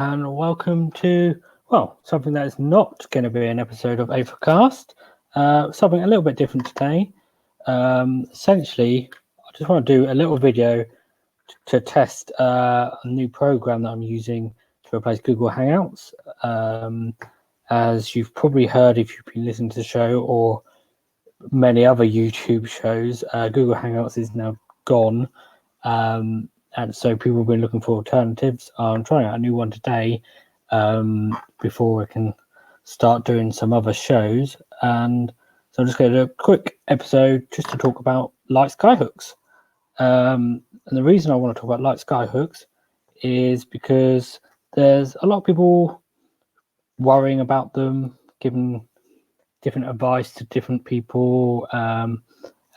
and welcome to, well, something that is not going to be an episode of Overcast, something a little bit different today. Essentially, I just want to do a little video to test a new program that I'm using to replace Google Hangouts. As you've probably heard if you've been listening to the show or many other YouTube shows, Google Hangouts is now gone. And so people have been looking for alternatives. I'm trying out a new one today before we can start doing some other shows. And so I'm just going to do a quick episode just to talk about light skyhooks. And the reason I want to talk about light skyhooks is because there's a lot of people worrying about them, giving different advice to different people.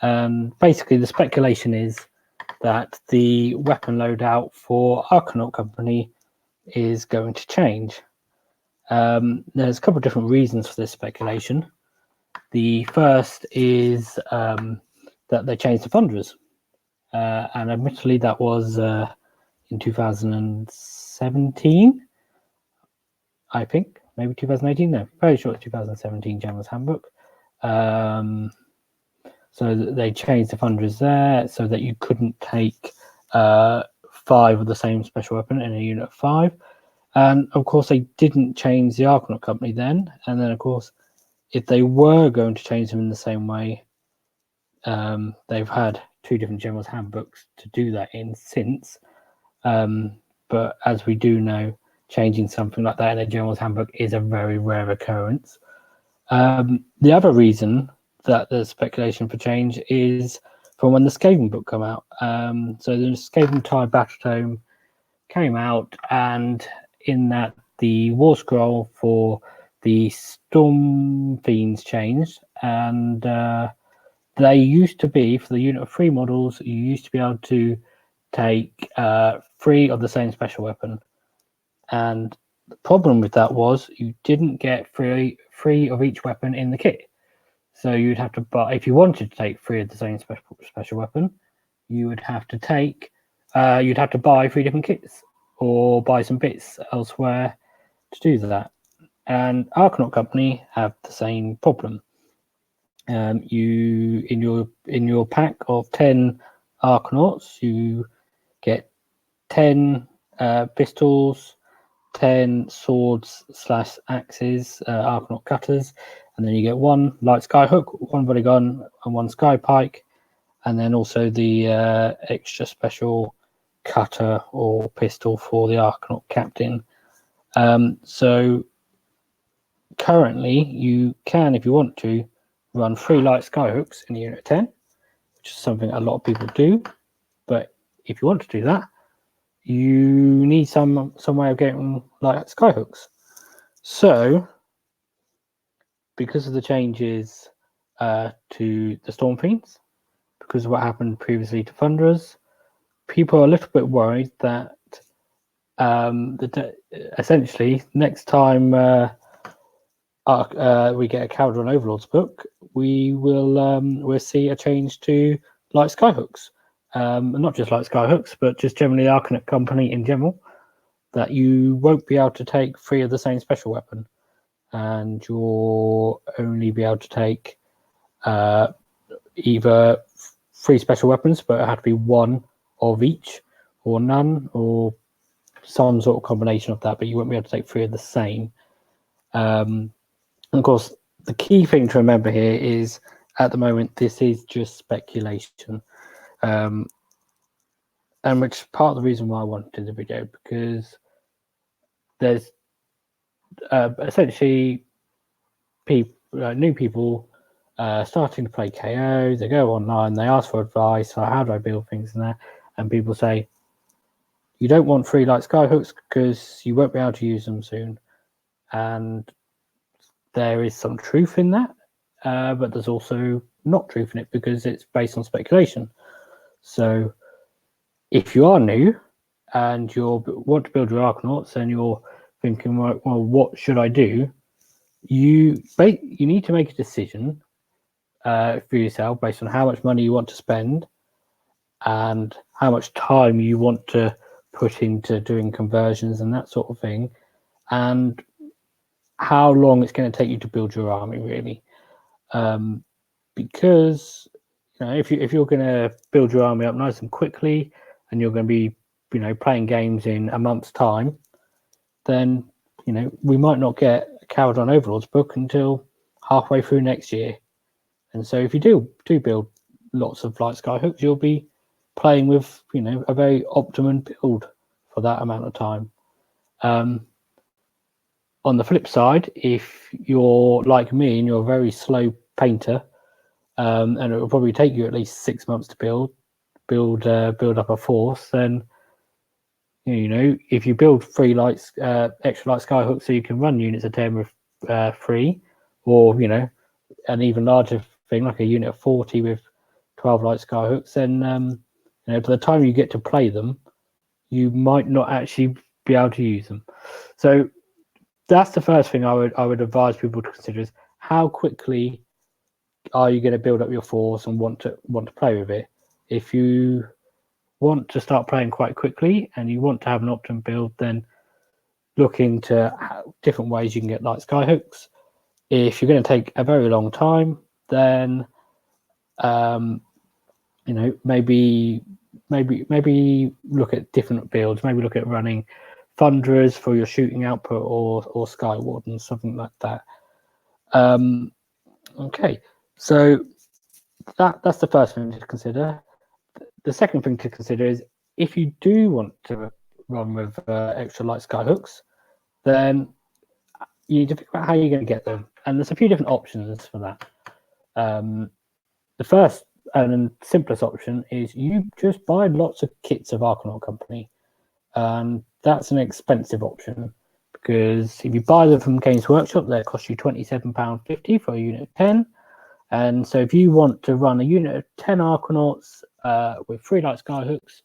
And basically the speculation is that the weapon loadout for Arkanaut Company is going to change. There's a couple of different reasons for this speculation. The first is that they changed the funders. And admittedly, that was in 2017, I think. Maybe 2018? No, very sure it's 2017 General's Handbook. So they changed the funders there so that you couldn't take 5 of the same special weapon in a unit of 5. And of course, they didn't change the Arkanaut Company then. And then, of course, if they were going to change them in the same way, they've had 2 different General's Handbooks to do that in since. But as we do know, changing something like that in a General's Handbook is a very rare occurrence. The other reason that the speculation for change is from when the Skaven book came out. So the Skaven Tie Battletome came out, and in that the War Scroll for the Storm Fiends changed, and they used to be, for the unit of 3 models, you used to be able to take 3 of the same special weapon. And the problem with that was you didn't get 3 of each weapon in the kit. So you'd have to buy, if you wanted to take 3 of the same special weapon, you would have to take, you'd have to buy 3 different kits or buy some bits elsewhere to do that. And Arkanaut Company have the same problem. You in your pack of 10 Arkanauts, you get 10 pistols, 10 swords / axes, Arkanaut cutters, and then you get 1 light skyhook, 1 body gun, and 1 sky pike, and then also the extra special cutter or pistol for the Arkanaut captain. So currently you can, if you want to, run 3 light skyhooks in a unit 10, which is something a lot of people do. But if you want to do that, you need some way of getting light skyhooks. So because of the changes to the Storm Fiends, because of what happened previously to Thunderers, people are a little bit worried that essentially next time we get a Kharadron Overlords book, we'll see a change to light skyhooks. Not just light skyhooks, but just generally Arkanaut Company in general, that you won't be able to take 3 of the same special weapon, and you'll only be able to take either 3 special weapons, but it had to be 1 of each, or none, or some sort of combination of that, but you won't be able to take 3 of the same. And of course, the key thing to remember here is, at the moment, this is just speculation. And which is part of the reason why I wanted to do the video, because there's essentially new people starting to play KO. They go online, they ask for advice, or how do I build things in there, and people say you don't want 3 light skyhooks because you won't be able to use them soon. And there is some truth in that, but there's also not truth in it because it's based on speculation. So if you are new and you want to build your Arkanauts and you're thinking, well, what should I do? You need to make a decision for yourself based on how much money you want to spend and how much time you want to put into doing conversions and that sort of thing, and how long it's going to take you to build your army, really. Because if you're going to build your army up nice and quickly, and you're going to be playing games in a month's time, then we might not get a Kharadron Overlords book until halfway through next year. And so if you do build lots of light Skyhooks, you'll be playing with a very optimum build for that amount of time. On the flip side, if you're like me and you're a very slow painter, and it will probably take you at least 6 months to build up a force, then if you build 3 extra light Skyhooks so you can run units of 10 with 3, or an even larger thing like a unit of 40 with 12 light Skyhooks, then by the time you get to play them, you might not actually be able to use them. So that's the first thing I would advise people to consider, is how quickly are you going to build up your force and want to play with it. If you want to start playing quite quickly and you want to have an optimum build, then look into different ways you can get light Skyhooks. If you're going to take a very long time, then maybe look at different builds. Maybe look at running Thunderers for your shooting output, or Sky Wardens, something like that. Okay, so that's the first thing to consider. The second thing to consider is, if you do want to run with extra light Skyhooks, then you need to figure out how you're going to get them. And there's a few different options for that. The first and simplest option is you just buy lots of kits of Arkanaut Company. And that's an expensive option, because if you buy them from Games Workshop, they cost you £27.50 for a unit of 10. And so if you want to run a unit of 10 Arkanauts with 3 light Skyhooks,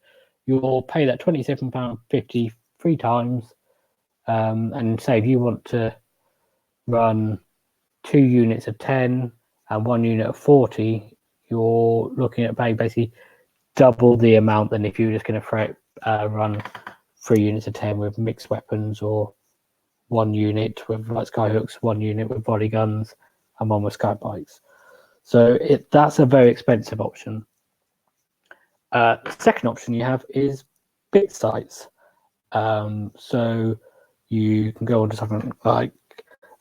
you'll pay that £27.50 3 times. And say if you want to run 2 units of 10 and 1 unit of 40, you're looking at paying basically double the amount than if you were just going to run 3 units of 10 with mixed weapons, or 1 unit with light Skyhooks, 1 unit with body guns, and 1 with sky bikes. So that's a very expensive option. The second option you have is bit sites. So you can go onto something like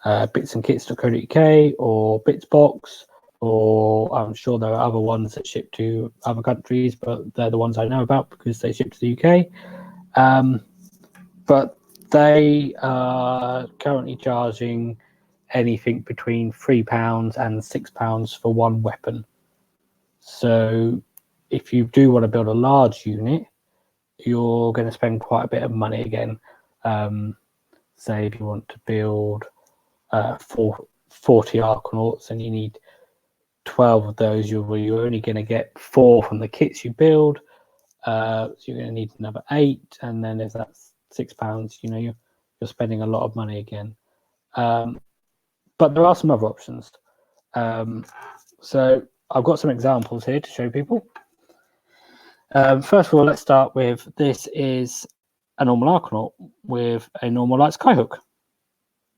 bitsandkits.co.uk or Bitsbox, or I'm sure there are other ones that ship to other countries, but they're the ones I know about because they ship to the UK. But they are currently charging anything between £3 and £6 for 1 weapon. So if you do want to build a large unit, you're going to spend quite a bit of money again. Say if you want to build 40 Arkanauts and you need 12 of those, you're only going to get 4 from the kits you build. So you're going to need another 8, and then if that's £6, you're spending a lot of money again. But there are some other options. So I've got some examples here to show people. First of all, let's start with, this is a normal Arkanaut with a normal light Skyhook.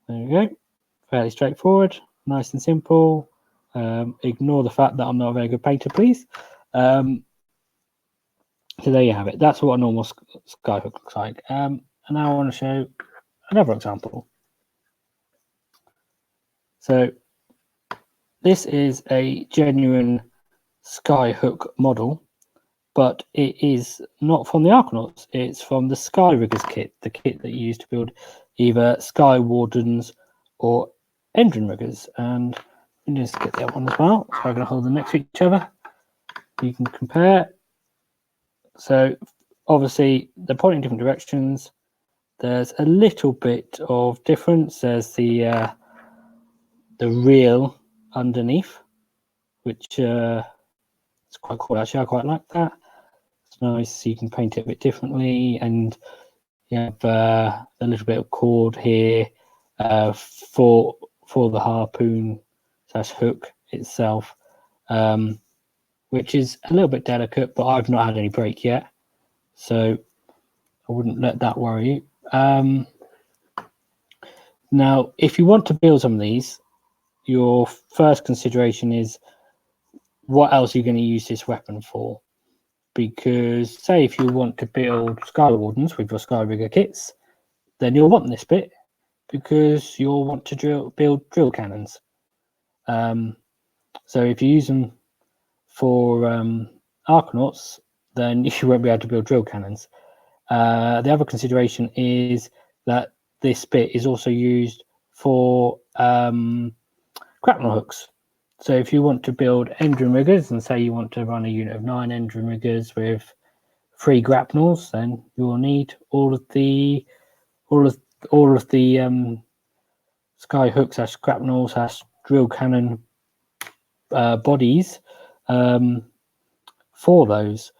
There you go. Fairly straightforward, nice and simple. Ignore the fact that I'm not a very good painter, please. So there you have it. That's what a normal Skyhook looks like. And now I want to show another example. So this is a genuine Skyhook model, but it is not from the Arkanauts. It's from the Sky Riggers kit, the kit that you use to build either Sky Wardens or Engine Riggers. And let me just get the other one as well. So I'm going to hold them next to each other. You can compare. So obviously they're pointing in different directions. There's a little bit of difference. There's the reel underneath, which is quite cool. Actually, I quite like that. It's nice. You can paint it a bit differently, and you have a little bit of cord here for the harpoon / hook itself, which is a little bit delicate, but I've not had any break yet, so I wouldn't let that worry you. Now, if you want to build some of these, your first consideration is what else are you going to use this weapon for? Because say if you want to build Sky Wardens with your Sky Rigger kits, then you'll want this bit because you'll want to build drill cannons. So if you use them for arkanauts, then you won't be able to build drill cannons. The other consideration is that this bit is also used for grapnel hooks. So if you want to build engine riggers, and say you want to run a unit of 9 engine riggers with 3 grapnels, then you will need all of the Skyhooks / grapnels / drill cannon bodies for those.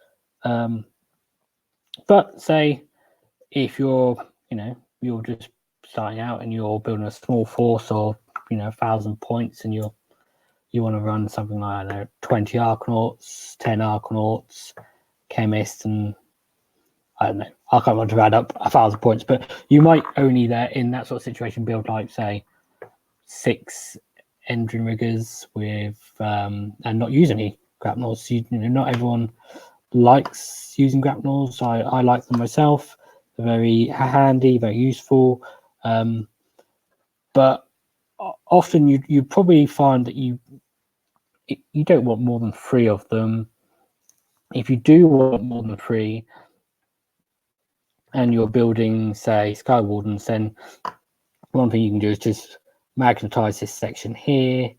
But say if you're just starting out and you're building a small force of 1,000 points, and you want to run something like, I don't know, 20 arkanauts, 10 arkanauts, chemists, and I don't know, I can't want to add up 1,000 points, but you might only there in that sort of situation build like say 6 engine riggers with and not use any grapnels. Not everyone likes using grapnels. I like them myself. They're very handy, very useful. But often you probably find that you don't want more than 3 of them. If you do want more than 3 and you're building, say, Sky Wardens, then one thing you can do is just magnetize this section here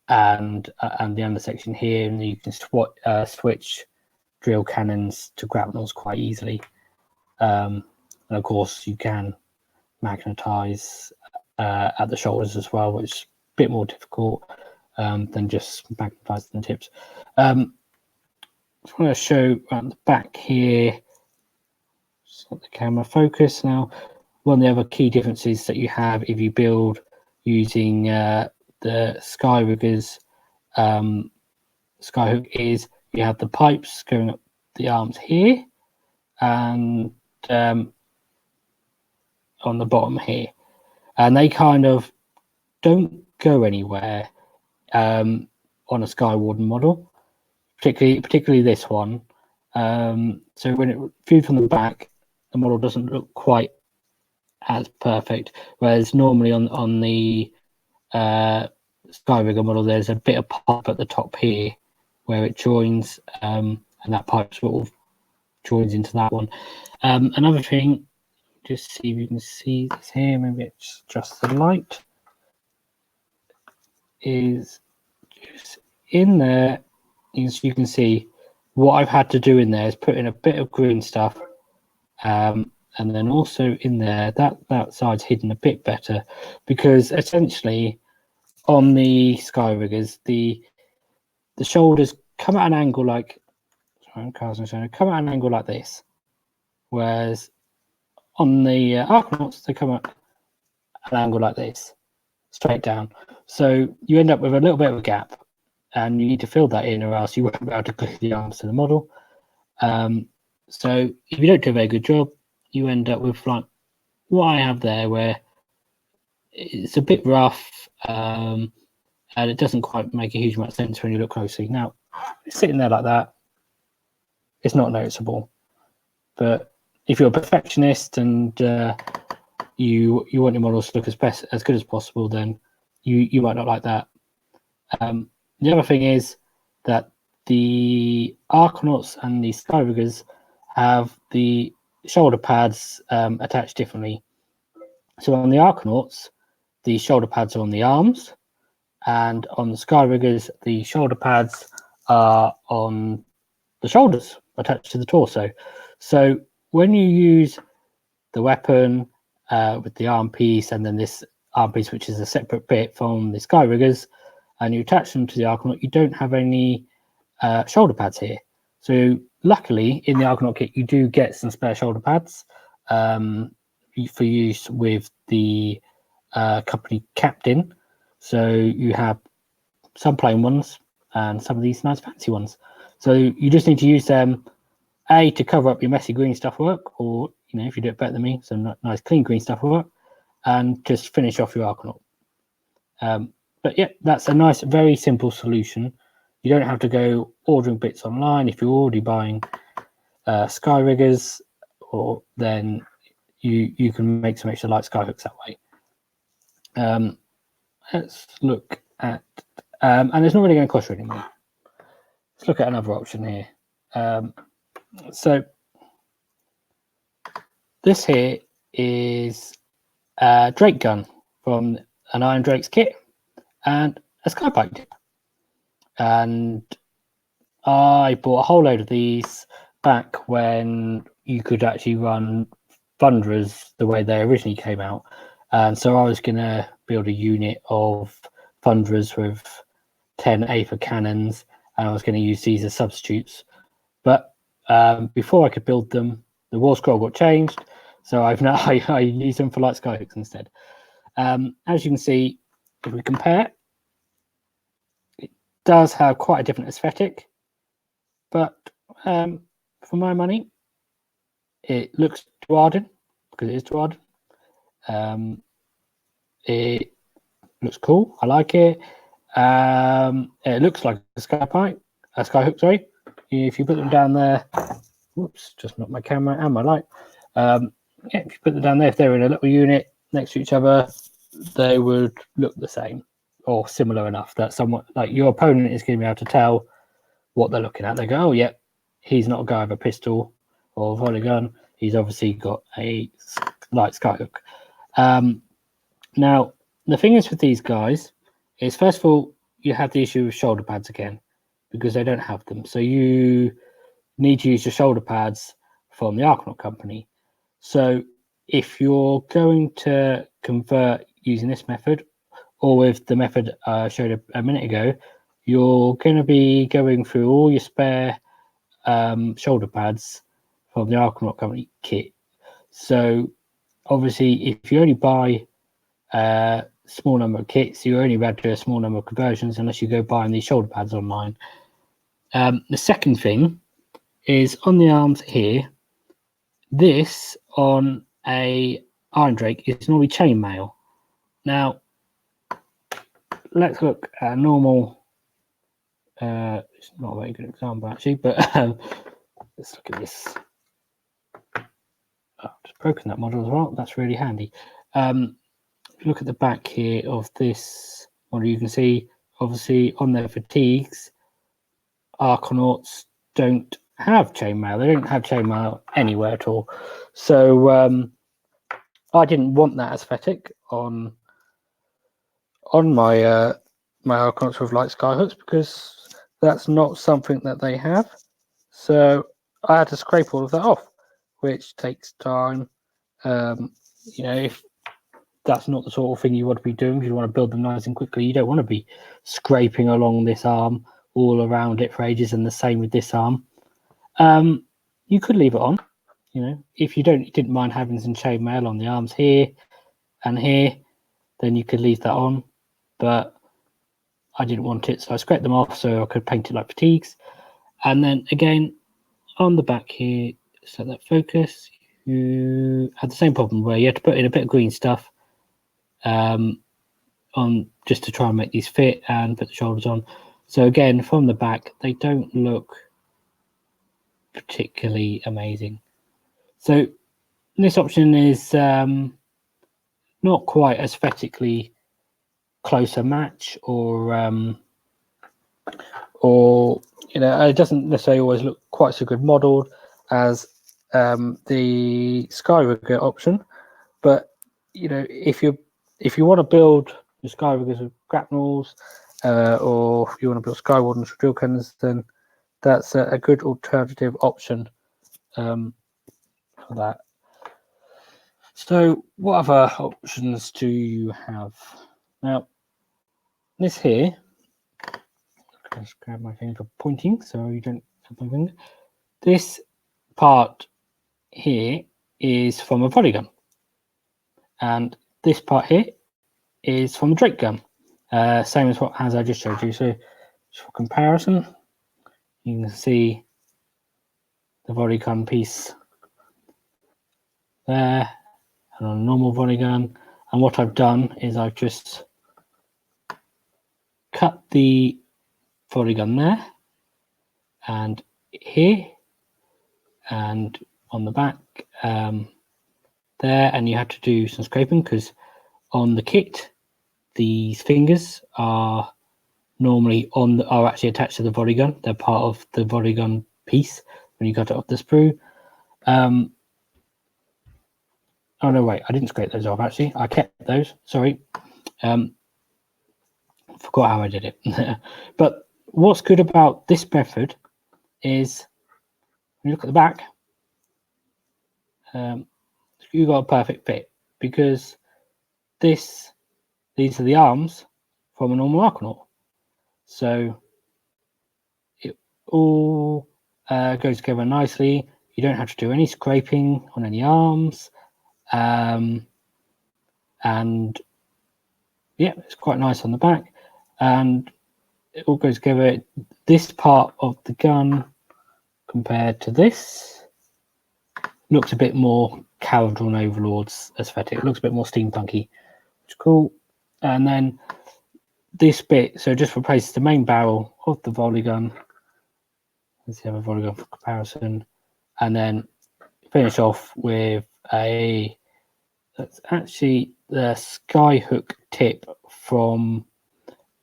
and the under section here, and you can switch drill cannons to grapnels quite easily. And of course, you can magnetize at the shoulders as well, which is a bit more difficult than just magnetizing the tips. I just want to show around the back here. Just let the camera focus now. One of the other key differences that you have if you build using the Sky Riggers Skyhook is you have the pipes going up the arms here and on the bottom here, and they kind of don't go anywhere on a Sky Warden model, particularly this one. So when it viewed from the back, the model doesn't look quite as perfect, whereas normally on the Sky Rigger model there's a bit of pipe at the top here where it joins, and that pipe sort of joins into that one. Another thing, just see if you can see this here, maybe it's just the light, is just in there, as you can see, what I've had to do in there is put in a bit of green stuff, and then also in there, that side's hidden a bit better, because essentially on the Sky Riggers, the shoulders come at an angle like, come at an angle like this, whereas on the Arkanauts, they come at an angle like this, straight down. So you end up with a little bit of a gap, and you need to fill that in, or else you won't be able to click the arms to the model. So if you don't do a very good job, you end up with like what I have there, where it's a bit rough, and it doesn't quite make a huge amount of sense when you look closely. Now, sitting there like that, it's not noticeable. But if you're a perfectionist and you want your models to look as good as possible, then you might not like that. The other thing is that the Arkanauts and the Sky Riggers have the shoulder pads attached differently. So on the Arkanauts, the shoulder pads are on the arms, and on the Sky Riggers, the shoulder pads are on the shoulders, attached to the torso. So when you use the weapon with the arm piece, and then this arm piece, which is a separate bit from the Sky Riggers, and you attach them to the Arkanaut, you don't have any shoulder pads here. So luckily, in the Arkanaut kit, you do get some spare shoulder pads for use with the company captain. So you have some plain ones and some of these nice fancy ones. So you just need to use them, A, to cover up your messy green stuff work, or you know, if you do it better than me, some nice clean green stuff will work, and just finish off your arkanaut. But yeah, that's a nice, very simple solution. You don't have to go ordering bits online if you're already buying sky riggers, or then you can make some extra light skyhooks that way. Let's look at, and it's not really going to cost you anymore. Let's look at another option here. So this here is a Drake gun from an Iron Drake's kit and a skypike tip. And I bought a whole load of these back when you could actually run Thunderers the way they originally came out. And so I was going to build a unit of Thunderers with 10 Aether cannons, and I was going to use these as substitutes. But before I could build them, the war scroll got changed, so I use them for light skyhooks instead. As you can see, if we compare, it does have quite a different aesthetic, but for my money, it looks Dwarden, because it is Dwarden. It looks cool. I like it. It looks like a skyhook, sorry. If you put them down there, whoops, just knocked my camera and my light. Yeah, if you put them down there, if they're in a little unit next to each other, they would look the same or similar enough that someone like your opponent is going to be able to tell what they're looking at. They go, oh yeah, he's not a guy with a pistol or a volley gun. He's obviously got a light skyhook. Now, the thing is with these guys is, first of all, you have the issue with shoulder pads again, because they don't have them. So you need to use your shoulder pads from the Arkanaut company. So if you're going to convert using this method, or with the method I showed a minute ago, you're going to be going through all your spare shoulder pads from the Arkanaut company kit. So obviously, if you only buy a small number of kits, you're only about to do a small number of conversions unless you go buying these shoulder pads online. The second thing is on the arms here, this on a Iron Drake is normally chainmail. Now, let's look at a normal, it's not a very good example actually, but let's look at this. Oh, I've just broken that model as well. That's really handy. If you look at the back here of this model, you can see obviously on their fatigues, Arkanauts don't have chainmail. They don't have chainmail anywhere at all. So I didn't want that aesthetic on my my Arkanauts with light skyhooks, because that's not something that they have. So I had to scrape all of that off, which takes time. You know, if that's not the sort of thing you want to be doing, if you want to build them nice and quickly, you don't want to be scraping along this arm all around it for ages, and the same with this arm. You could leave it on, you know, if you didn't mind having some chainmail on the arms here and here, then you could leave that on, but I didn't want it, so I scraped them off so I could paint it like fatigues. And then again on the back here, set that focus, you had the same problem where you had to put in a bit of green stuff on just to try and make these fit and put the shoulders on. So again, from the back, they don't look particularly amazing. So this option is not quite aesthetically close a match, or you know, it doesn't necessarily always look quite so good modelled as the Skyrigger option. But you know, if you want to build your Skyriggers with grapnels, or if you want to build Skywardens with drill cannons, then that's a good alternative option for that. So what other options do you have? Now, this here, let's grab my finger pointing so you don't have my finger. This part here is from a volley gun, and this part here is from the Drake gun, same as I just showed you. So just for comparison, you can see the volley gun piece there, and on a normal volley gun. And what I've done is I've just cut the volley gun there, and here, and on the back there, and you have to do some scraping because on the kit these fingers are normally are actually attached to the volley gun. They're part of the volley gun piece when you cut it off the sprue. Oh no, wait, I didn't scrape those off actually. I kept those, sorry. Forgot how I did it. But what's good about this method is when you look at the back, you got a perfect fit because these are the arms from a normal arkanaut. So it all goes together nicely. You don't have to do any scraping on any arms. And yeah, it's quite nice on the back. And it all goes together. This part of the gun compared to this looks a bit more Kharadron Overlords aesthetic. It looks a bit more steampunky, which is cool. And then this bit, so just replaces the main barrel of the volley gun. Let's have a volley gun for comparison. And then finish off with that's actually the Skyhook tip from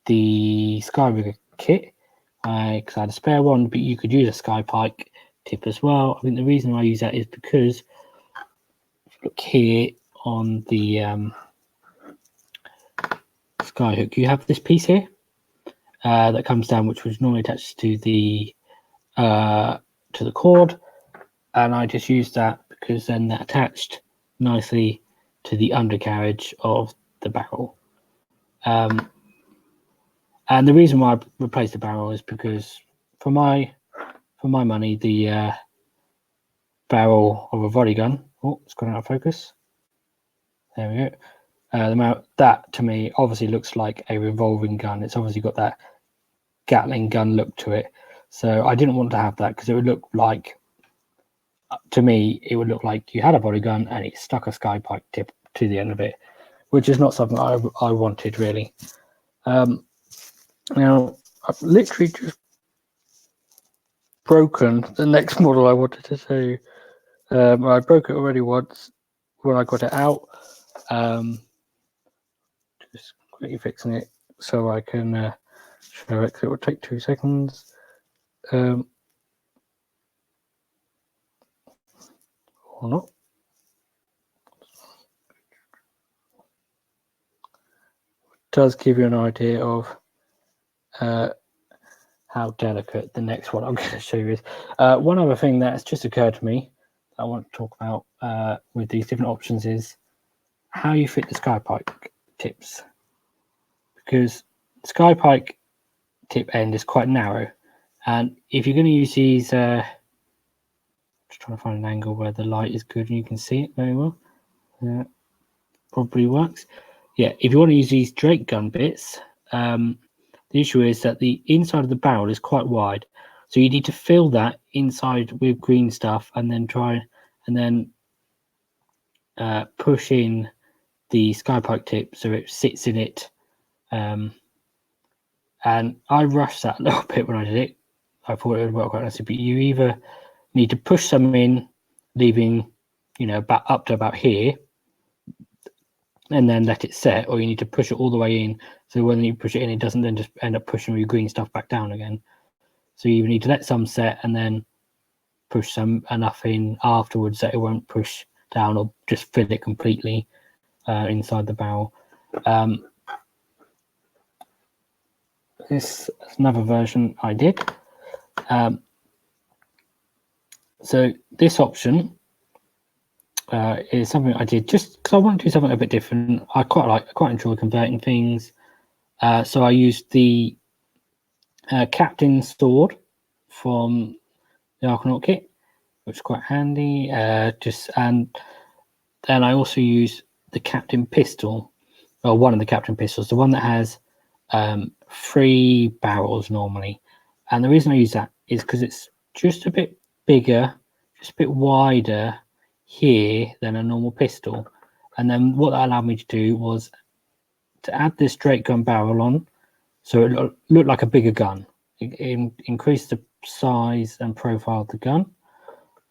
the Skyrigger kit. Because I had a spare one, but you could use a Skypike tip as well. I think the reason I use that is because if you look here on the Skyhook, you have this piece here that comes down, which was normally attached to the cord, and I just used that because then that attached nicely to the undercarriage of the barrel. And the reason why I replaced the barrel is because for my money, the barrel of a volley gun, oh, it's gone out of focus. There we go. That to me obviously looks like a revolving gun. It's obviously got that Gatling gun look to it. So I didn't want to have that because it would look like, to me, it would look like you had a volley gun and it stuck a Skypike tip to the end of it, which is not something I wanted really. Now I've literally just broken the next model I wanted to show you. I broke it already once when I got it out. Just quickly fixing it so I can show it. It will take 2 seconds. Or not. Does give you an idea of how delicate the next one I'm going to show you is. One other thing that's just occurred to me that I want to talk about with these different options is how you fit the Skypike tips, because Skypike tip end is quite narrow, and if you're going to use these, just trying to find an angle where the light is good and you can see it very well. Probably works. Yeah, if you want to use these Drake gun bits, the issue is that the inside of the barrel is quite wide, so you need to fill that inside with green stuff and then push in the Skypike tip so it sits in it. And I rushed that a little bit when I did it. I thought it would work quite nicely, but you either need to push some in, leaving, about up to about here, and then let it set, or you need to push it all the way in, so when you push it in, it doesn't then just end up pushing your green stuff back down again. So you need to let some set and then push some enough in afterwards that it won't push down or just fill it completely inside the barrel. This is another version I did. So this option is something I did just because I want to do something a bit different. I quite enjoy converting things. So I used the Captain's Sword from the Arkanaut kit, which is quite handy. And then I also use the Captain Pistol, or one of the Captain Pistols, the one that has 3 barrels normally. And the reason I use that is because it's just a bit bigger, just a bit wider here than a normal pistol. And then what that allowed me to do was to add this straight gun barrel on, so it looked like a bigger gun. It increased the size and profile of the gun,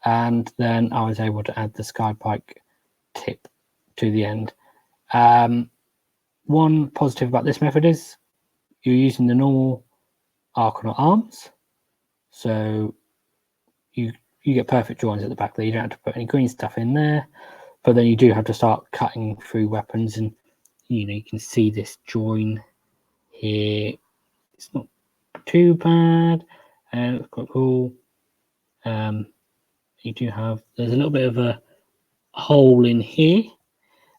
and then I was able to add the Skypike tip to the end. One positive about this method is you're using the normal arkanaut arms, so you get perfect joins at the back there. You don't have to put any green stuff in there, but then you do have to start cutting through weapons, and you can see this join here. It's not too bad, and it's quite cool. You do have, there's a little bit of a hole in here,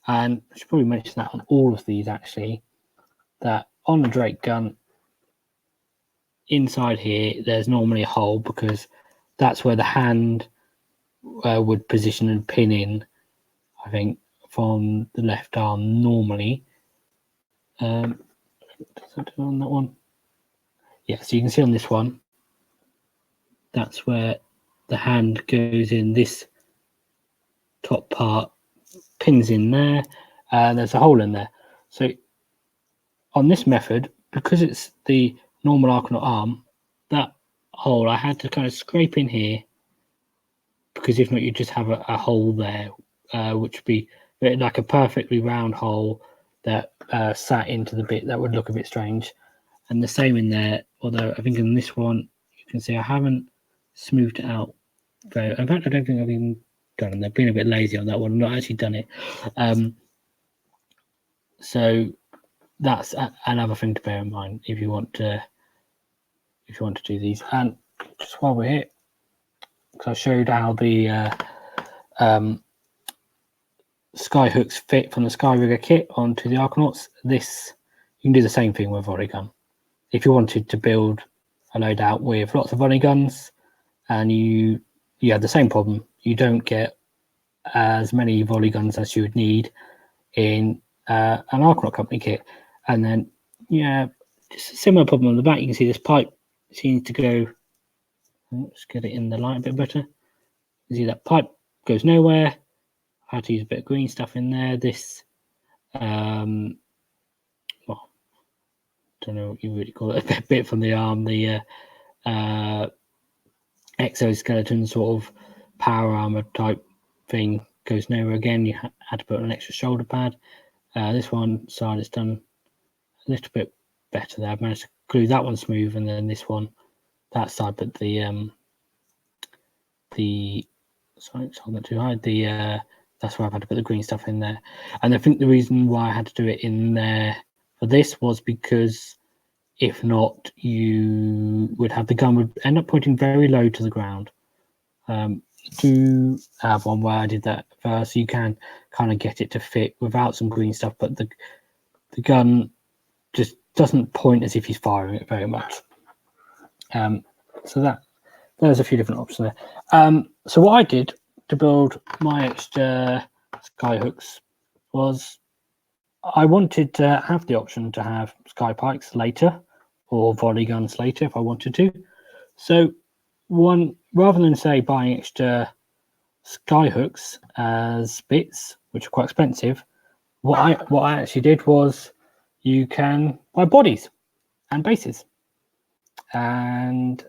and I should probably mention that on all of these actually, that on the Drake gun inside here there's normally a hole, because that's where the hand would position and pin in, I think, from the left arm normally. Does that do on that one? Yeah, so you can see on this one, that's where the hand goes in, this top part pins in there, and there's a hole in there. So on this method, because it's the normal arkanaut arm, that hole I had to kind of scrape in here, because if not you just have a hole there, which would be like a perfectly round hole that sat into the bit that would look a bit strange. And the same in there, although I think in this one you can see I haven't smoothed it out very, in fact I don't think I've even done it. They've been a bit lazy on that one. I've not actually done it. So that's another thing to bear in mind if you want to do these. And just while we're here, because I showed how the Skyhooks fit from the Skyrigger kit onto the Arkanauts, this you can do the same thing with volley gun. If you wanted to build a loadout with lots of volley guns, and you had the same problem, you don't get as many volley guns as you would need in an Arkanaut company kit. And then just a similar problem on the back. You can see this pipe seems to go, let's get it in the light a bit better. You see that pipe goes nowhere. I had to use a bit of green stuff in there. This well, don't know what you really call it, a bit from the arm, the exoskeleton sort of power armor type thing goes nowhere again. You had to put an extra shoulder pad. This one side is done a little bit better there. I've managed to glue that one smooth, and then this one, that side, but the sorry, it's holding it too high. That's where I've had to put the green stuff in there. And I think the reason why I had to do it in there for this was because if not, you would have the gun would end up pointing very low to the ground. Do have one where I did that first. You can kind of get it to fit without some green stuff, but the gun just doesn't point as if he's firing it very much. So there's a few different options there. So what I did to build my extra Skyhooks was I wanted to have the option to have Skypikes later or volley guns later if I wanted to. So rather than say buying extra Skyhooks as bits, which are quite expensive, what I actually did was you can buy bodies and bases and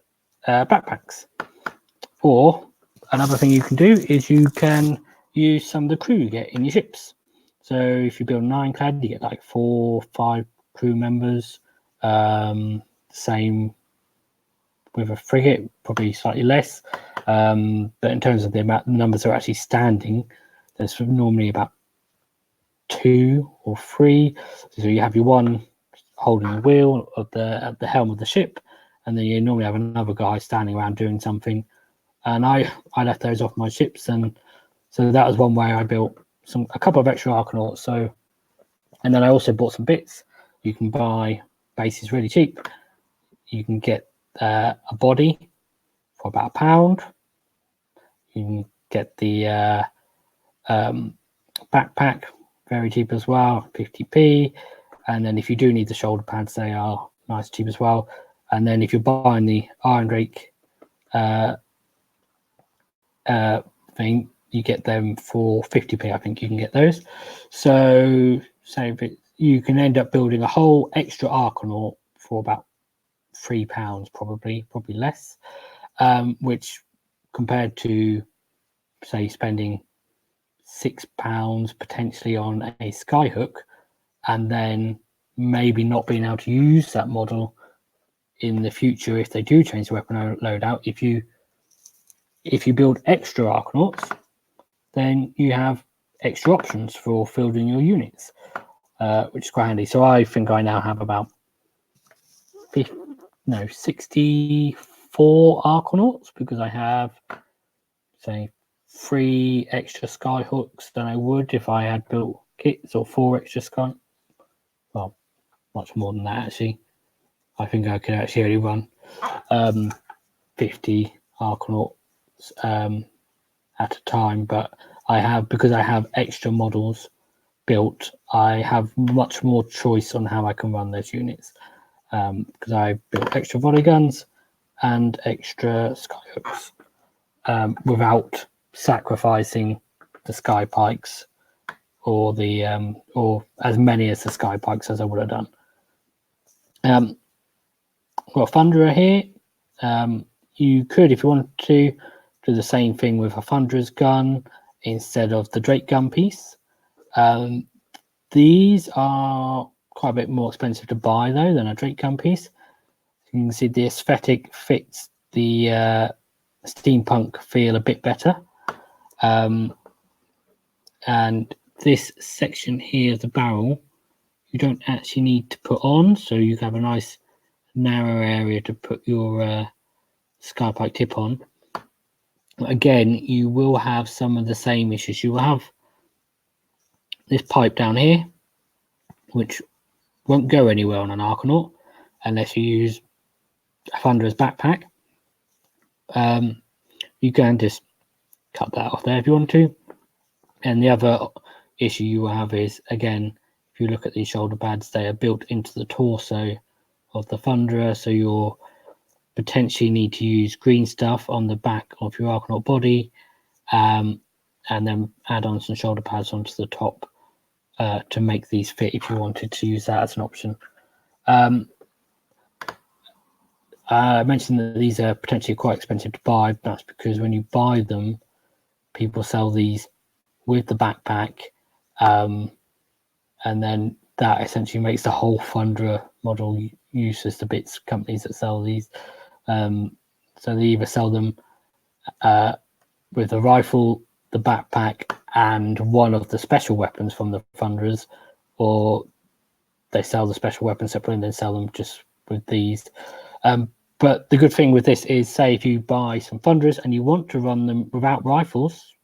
backpacks. Or another thing you can do is you can use some of the crew you get in your ships. So if you build an ironclad, you get like 4 or 5 crew members. Same with a frigate, probably slightly less. But in terms of the numbers that are actually standing, there's normally about 2 or 3. So you have your one holding the wheel at the helm of the ship, and then you normally have another guy standing around doing something. And I left those off my ships, and so that was one way I built a couple of extra arkanauts. So, and then I also bought some bits. You can buy bases really cheap. You can get a body for about £1. You can get the backpack very cheap as well, 50p. And then if you do need the shoulder pads, they are nice cheap as well. And then if you're buying the Iron Drake thing, you get them for 50p. I think you can get those. So say you can end up building a whole extra arkanaut for about £3, probably less, which compared to say spending £6 potentially on a Skyhook and then maybe not being able to use that model in the future if they do change the weapon loadout. If you build extra arkanauts, then you have extra options for fielding your units, which is quite handy. So I think I now have about 64 arkanauts because I have, say, 3 extra Skyhooks than I would if I had built kits, or 4 extra Sky. Well, much more than that actually. I think I could actually only run 50 arkanauts at a time, but because I have extra models built, I have much more choice on how I can run those units, because I built extra volley guns and extra Skyhooks without sacrificing the Sky Pikes or the or as many as the Sky Pikes as I would have done. Got a Thunderer here. You could, if you wanted to, do the same thing with a Thunderer's gun instead of the Drake gun piece. These are quite a bit more expensive to buy though than a Drake gun piece. You can see the aesthetic fits the steampunk feel a bit better. And this section here of the barrel, you don't actually need to put on, so you have a nice narrow area to put your Skypike tip on. Again, you will have some of the same issues. You will have this pipe down here, which won't go anywhere on an Arkanaut unless you use a Thunderer's backpack. You can just cut that off there if you want to. And the other issue you will have is, again, if you look at these shoulder pads, they are built into the torso of the Thunderer, so you'll potentially need to use green stuff on the back of your Arkanaut body, and then add on some shoulder pads onto the top to make these fit if you wanted to use that as an option. I mentioned that these are potentially quite expensive to buy. That's because when you buy them, people sell these with the backpack, and then that essentially makes the whole Thunderer model useless to bits. Companies that sell these, so they either sell them with the rifle, the backpack, and one of the special weapons from the Thunderers, or they sell the special weapons separately and then sell them just with these. But the good thing with this is, say if you buy some Thunderers and you want to run them without rifles,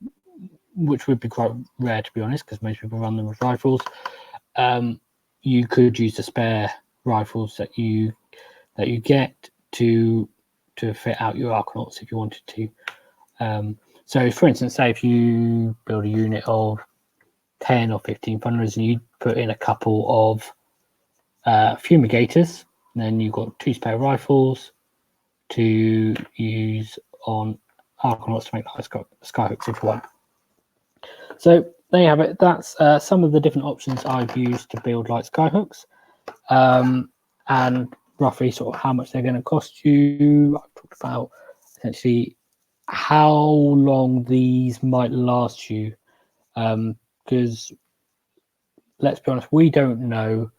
which would be quite rare to be honest, because most people run them with rifles, you could use the spare rifles that you get to fit out your Arkanauts if you wanted to. So for instance, say if you build a unit of 10 or 15 Thunderers and you put in a couple of fumigators, and then you've got 2 spare rifles to use on Arkanauts to make Skyhooks if you want. So there you have it. That's some of the different options I've used to build light Skyhooks, and roughly sort of how much they're going to cost you. I've talked about essentially how long these might last you, because let's be honest, we don't know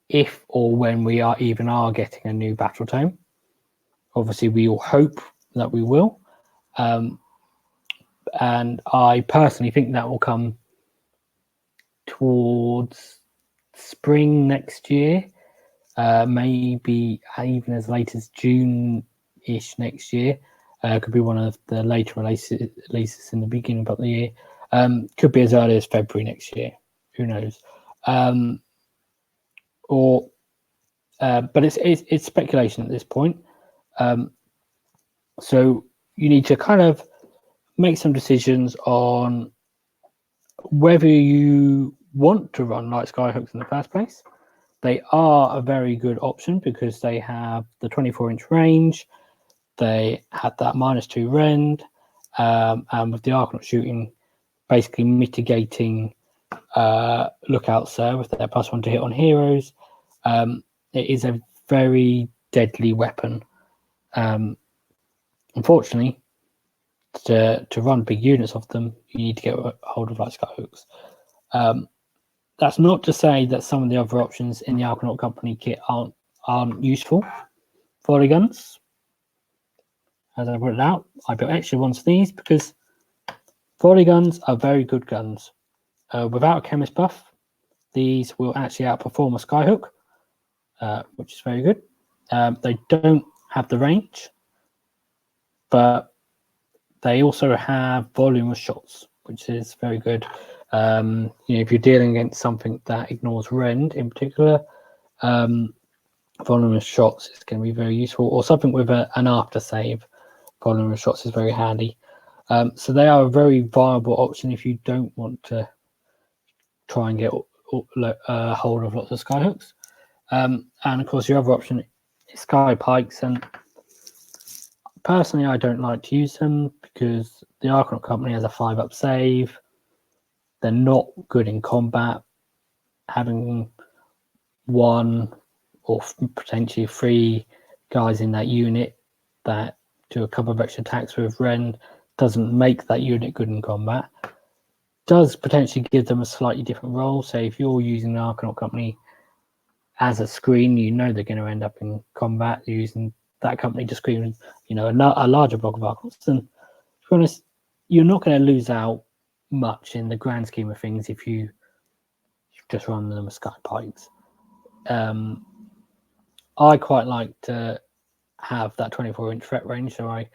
if or when we are getting a new battletome. Obviously, we all hope that we will, and I personally think that will come towards spring next year, maybe even as late as June-ish next year. Could be one of the later releases in the beginning of the year. Could be as early as February next year. Who knows? But it's speculation at this point. So you need to kind of make some decisions on whether you want to run light Skyhooks in the first place. They are a very good option because they have the 24-inch range. They had that -2 rend, and with the Arkanaut shooting, basically mitigating lookouts there with their +1 to hit on heroes. It is a very deadly weapon. Unfortunately, to run big units of them, you need to get a hold of like Skyhooks. That's not to say that some of the other options in the Arkanaut Company kit aren't useful. Volley guns, as I put it out, I built extra ones for these because volley guns are very good guns. Without a chemist buff, these will actually outperform a Skyhook, which is very good. They don't have the range, but they also have volume of shots, which is very good. If you're dealing against something that ignores rend in particular, volume of shots is going to be very useful, or something with an after save. Volume of shots is very handy. So they are a very viable option if you don't want to try and get a hold of lots of Skyhooks. And of course, your other option is Sky Pikes, and personally, I don't like to use them because the Arkanaut Company has a 5-up save. They're not good in combat. Having 1 or potentially 3 guys in that unit that do a couple of extra attacks with Rend doesn't make that unit good in combat. Does potentially give them a slightly different role. So if you're using the Arkanaut Company as a screen, you know they're going to end up in combat. You're using that company to screen, a larger block of Arkanauts. And to be honest, you're not going to lose out much in the grand scheme of things if you just run them as Sky Pikes. I quite like to have that 24-inch threat range, so I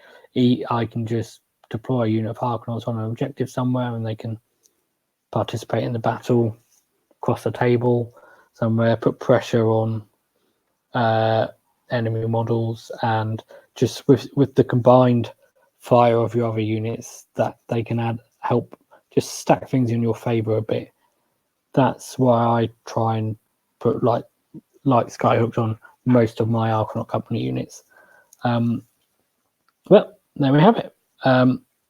can just deploy a unit of Arkanauts on an objective somewhere, and they can participate in the battle across the table somewhere, put pressure on enemy models, and just with the combined fire of your other units, that they can help just stack things in your favor a bit. That's why I try and put like Skyhooks on most of my Arkanaut Company units. Well, there we have it.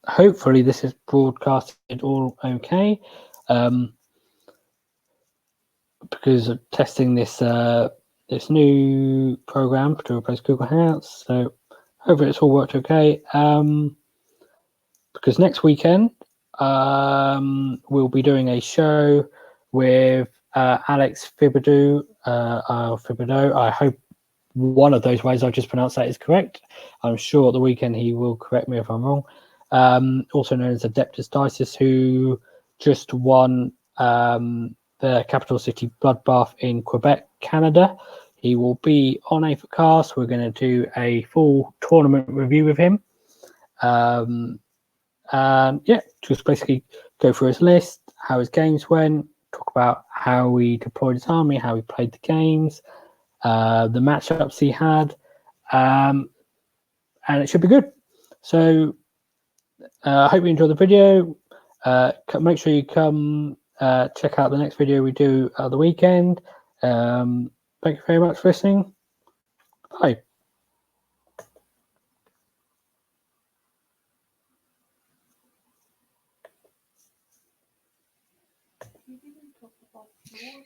Hopefully this is broadcasted all okay, because of testing this this new program to replace Google Hangouts. So hopefully it's all worked okay. Because next weekend we'll be doing a show with Alex Thibodeau. I hope one of those ways I just pronounced that is correct. I'm sure at the weekend he will correct me if I'm wrong. Also known as Adeptus Dices, who just won the Capital City Bloodbath in Quebec, Canada. He will be on Aethercast. We're going to do a full tournament review with him. And yeah, just basically go through his list, how his games went, talk about how he deployed his army, how he played the games, the matchups he had, and it should be good. So I hope you enjoyed the video. Make sure you come check out the next video we do at the weekend. Thank you very much for listening. Bye. You didn't talk about war.